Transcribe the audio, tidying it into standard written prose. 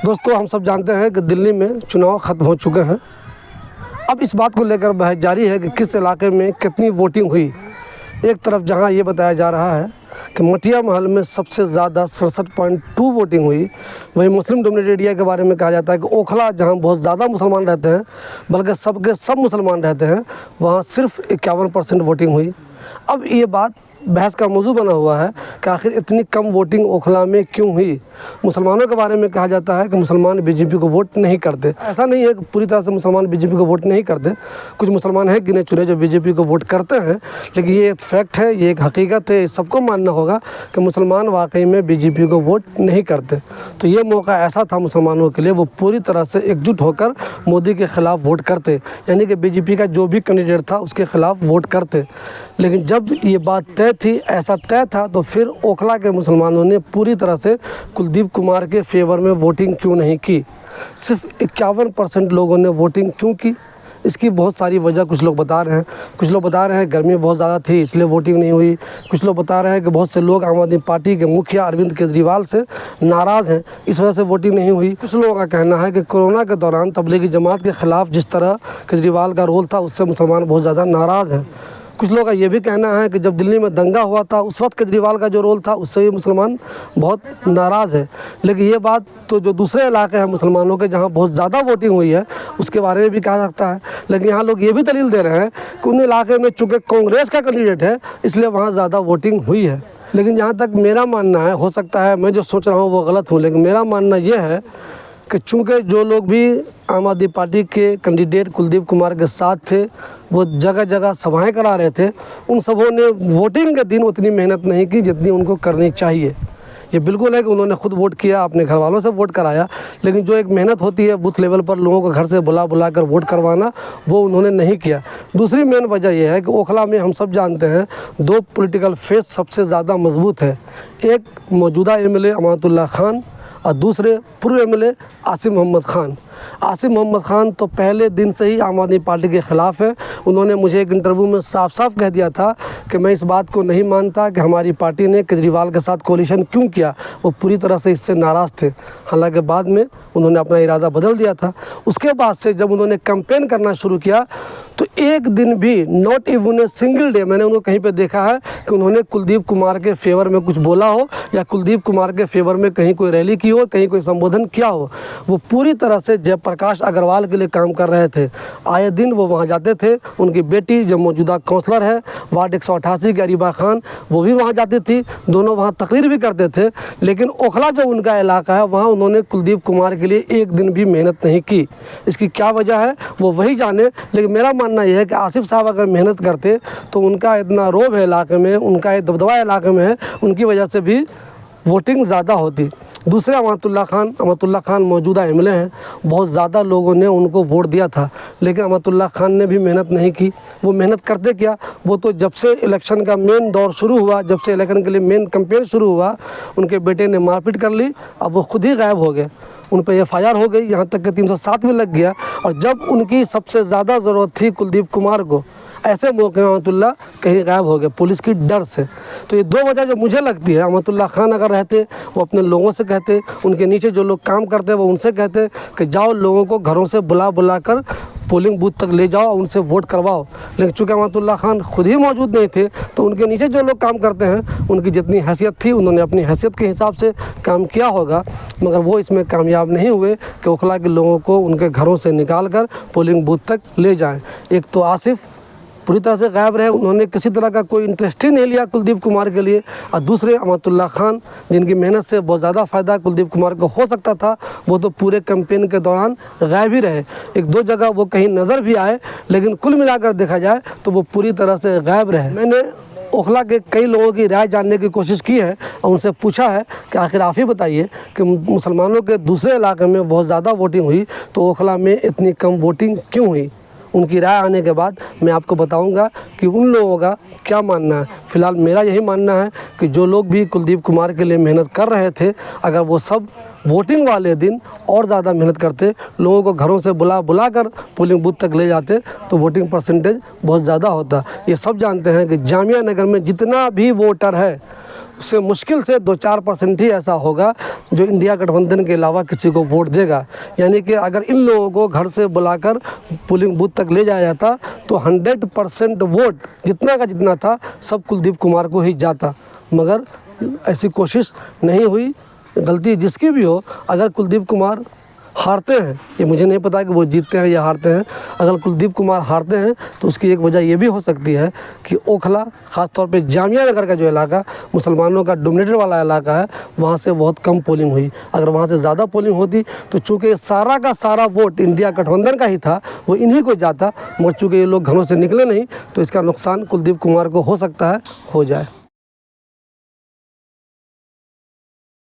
दोस्तों, हम सब जानते हैं कि दिल्ली में चुनाव ख़त्म हो चुके हैं। अब इस बात को लेकर बहस जारी है कि किस इलाके में कितनी वोटिंग हुई। एक तरफ जहां ये बताया जा रहा है कि मटिया महल में सबसे ज़्यादा 67.2 वोटिंग हुई, वहीं मुस्लिम डोमिनेटेड एरिया के बारे में कहा जाता है कि ओखला जहां बहुत ज़्यादा मुसलमान रहते हैं, बल्कि सबके सब मुसलमान रहते हैं, वहां सिर्फ 51% वोटिंग हुई। अब ये बात बहस का मौजू बना हुआ है कि आखिर इतनी कम वोटिंग ओखला में क्यों हुई। मुसलमानों के बारे में कहा जाता है कि मुसलमान बीजेपी को वोट नहीं करते। ऐसा नहीं है कि पूरी तरह से मुसलमान बीजेपी को वोट नहीं करते। कुछ मुसलमान हैं गिने चुने जो बीजेपी को वोट करते हैं, लेकिन ये एक फैक्ट है, ये एक हकीकत है, सबको मानना होगा कि मुसलमान वाकई में बीजेपी को वोट नहीं करते। तो ये मौका ऐसा था मुसलमानों के लिए, वो पूरी तरह से एकजुट होकर मोदी के ख़िलाफ़ वोट करते, यानी कि बीजेपी का जो भी कैंडिडेट था उसके ख़िलाफ़ वोट करते। लेकिन जब ये बात तय थी, ऐसा तय था, तो फिर ओखला के मुसलमानों ने पूरी तरह से कुलदीप कुमार के फेवर में वोटिंग क्यों नहीं की। सिर्फ 51% लोगों ने वोटिंग क्यों की, इसकी बहुत सारी वजह कुछ लोग बता रहे हैं। कुछ लोग बता रहे हैं गर्मी बहुत ज़्यादा थी इसलिए वोटिंग नहीं हुई। कुछ लोग बता रहे हैं कि बहुत से लोग आम आदमी पार्टी के मुखिया अरविंद केजरीवाल से नाराज़ हैं, इस वजह से वोटिंग नहीं हुई। कुछ लोगों का कहना है कि कोरोना के दौरान तबलीगी जमात के ख़िलाफ़ जिस तरह केजरीवाल का रोल था उससे मुसलमान बहुत ज़्यादा नाराज़ हैं। कुछ लोगों का ये भी कहना है कि जब दिल्ली में दंगा हुआ था उस वक्त केजरीवाल का जो रोल था उससे भी मुसलमान बहुत नाराज़ है। लेकिन ये बात तो जो दूसरे इलाके हैं मुसलमानों के जहाँ बहुत ज़्यादा वोटिंग हुई है उसके बारे में भी कहा सकता है। लेकिन यहाँ लोग ये भी दलील दे रहे हैं कि उन इलाके में चूँकि कांग्रेस का कैंडिडेट है इसलिए वहाँ ज़्यादा वोटिंग हुई है। लेकिन जहाँ तक मेरा मानना है, हो सकता है मैं जो सोच रहा हूँ वो गलत हूँ, लेकिन मेरा मानना ये है कि चूँकि जो लोग भी आम आदमी पार्टी के कैंडिडेट कुलदीप कुमार के साथ थे वो जगह जगह सभाएं करा रहे थे, उन सबों ने वोटिंग के दिन उतनी मेहनत नहीं की जितनी उनको करनी चाहिए। ये बिल्कुल है कि उन्होंने खुद वोट किया, अपने घर वालों से वोट कराया, लेकिन जो एक मेहनत होती है बूथ लेवल पर लोगों को घर से बुला कर वोट करवाना, वो उन्होंने नहीं किया। दूसरी मेन वजह यह है कि ओखला में हम सब जानते हैं दो पॉलिटिकल फेस सबसे ज़्यादा मजबूत है। एक मौजूदा एमएलए अमानतुल्लाह खान और दूसरे पूर्व एमएलए आसिम मोहम्मद खान। आसिम मोहम्मद खान तो पहले दिन से ही आम आदमी पार्टी के ख़िलाफ़ है। उन्होंने मुझे एक इंटरव्यू में साफ साफ कह दिया था कि मैं इस बात को नहीं मानता कि हमारी पार्टी ने केजरीवाल के साथ कोलिशन क्यों किया, वो पूरी तरह से इससे नाराज़ थे। हालांकि बाद में उन्होंने अपना इरादा बदल दिया था। उसके बाद से जब उन्होंने कैंपेन करना शुरू किया तो एक दिन भी, not even a single day, मैंने उनको कहीं पर देखा है कि उन्होंने कुलदीप कुमार के फेवर में कुछ बोला हो या कुलदीप कुमार के फेवर में कहीं कोई रैली की हो, कहीं कोई संबोधन किया हो। वो पूरी तरह से जयप्रकाश अग्रवाल के लिए काम कर रहे थे। आए दिन वो वहाँ जाते थे। उनकी बेटी जो मौजूदा काउंसलर है वार्ड 188 की अरीबा खान, वो भी वहाँ जाती थी, दोनों वहाँ तकरीर भी करते थे। लेकिन ओखला जो उनका इलाका है वहाँ उन्होंने कुलदीप कुमार के लिए एक दिन भी मेहनत नहीं की। इसकी क्या वजह है वो वही जाने। लेकिन मेरा मानना यह है कि आसिफ साहब अगर मेहनत करते तो उनका इतना रोब है इलाके में, उनका ये दबदबा इलाके में है, उनकी वजह से भी वोटिंग ज़्यादा होती। दूसरे अमानतुल्लाह खान मौजूदा एमएलए हैं, बहुत ज़्यादा लोगों ने उनको वोट दिया था, लेकिन अमानतुल्लाह खान ने भी मेहनत नहीं की। वो मेहनत करते क्या, वो तो जब से इलेक्शन का मेन दौर शुरू हुआ, जब से इलेक्शन के लिए मेन कैंपेन शुरू हुआ, उनके बेटे ने मारपीट कर ली, अब वो खुद ही गायब हो गए। उन पर FIR हो गई, यहाँ तक कि 307 भी लग गया। और जब उनकी सबसे ज़्यादा ज़रूरत थी कुलदीप कुमार को, ऐसे मौके में अमानतुल्लाह कहीं गायब हो गए पुलिस की डर से। तो ये दो वजह जो मुझे लगती है, अमानतुल्लाह खान अगर रहते वो अपने लोगों से कहते, उनके नीचे जो लोग काम करते वो उनसे कहते कि जाओ लोगों को घरों से बुला कर पोलिंग बूथ तक ले जाओ, उनसे वोट करवाओ। लेकिन चूँकि अमानतुल्लाह खान खुद ही मौजूद नहीं थे तो उनके नीचे जो लोग काम करते हैं उनकी जितनी हैसियत थी उन्होंने अपनी हैसियत के हिसाब से काम किया होगा, मगर वो इसमें कामयाब नहीं हुए कि ओखला के लोगों को उनके घरों से निकाल कर पोलिंग बूथ तक ले जाएँ। एक तो आसिफ पूरी तरह से गायब रहे, उन्होंने किसी तरह का कोई इंटरेस्ट ही नहीं लिया कुलदीप कुमार के लिए। और दूसरे अमानतुल्लाह खान, जिनकी मेहनत से बहुत ज़्यादा फ़ायदा कुलदीप कुमार को हो सकता था, वो तो पूरे कैंपेन के दौरान गायब ही रहे। एक दो जगह वो कहीं नज़र भी आए, लेकिन कुल मिलाकर देखा जाए तो वो पूरी तरह से गायब रहे। मैंने ओखला के कई लोगों की राय जानने की कोशिश की है और उनसे पूछा है कि आखिर आप ही बताइए कि मुसलमानों के दूसरे इलाके में बहुत ज़्यादा वोटिंग हुई तो ओखला में इतनी कम वोटिंग क्यों हुई। उनकी राय आने के बाद मैं आपको बताऊंगा कि उन लोगों का क्या मानना है। फ़िलहाल मेरा यही मानना है कि जो लोग भी कुलदीप कुमार के लिए मेहनत कर रहे थे, अगर वो सब वोटिंग वाले दिन और ज़्यादा मेहनत करते, लोगों को घरों से बुला कर पोलिंग बूथ तक ले जाते तो वोटिंग परसेंटेज बहुत ज़्यादा होता। ये सब जानते हैं कि जामिया नगर में जितना भी वोटर है उससे मुश्किल से 2-4% ही ऐसा होगा जो इंडिया गठबंधन के अलावा किसी को वोट देगा। यानी कि अगर इन लोगों को घर से बुलाकर पोलिंग बूथ तक ले जाया जाता तो 100% वोट जितना का जितना था सब कुलदीप कुमार को ही जाता, मगर ऐसी कोशिश नहीं हुई। गलती जिसकी भी हो, अगर कुलदीप कुमार हारते हैं, ये मुझे नहीं पता कि वो जीतते हैं या हारते हैं, अगर कुलदीप कुमार हारते हैं तो उसकी एक वजह ये भी हो सकती है कि ओखला, ख़ास तौर पे जामिया नगर का जो इलाका मुसलमानों का डोमिनेटेड वाला इलाका है, वहाँ से बहुत कम पोलिंग हुई। अगर वहाँ से ज़्यादा पोलिंग होती तो चूँकि सारा का सारा वोट इंडिया गठबंधन का ही था, वो इन्हीं को जाता, मगर चूँकि ये लोग घरों से निकले नहीं तो इसका नुकसान कुलदीप कुमार को हो सकता है हो जाए।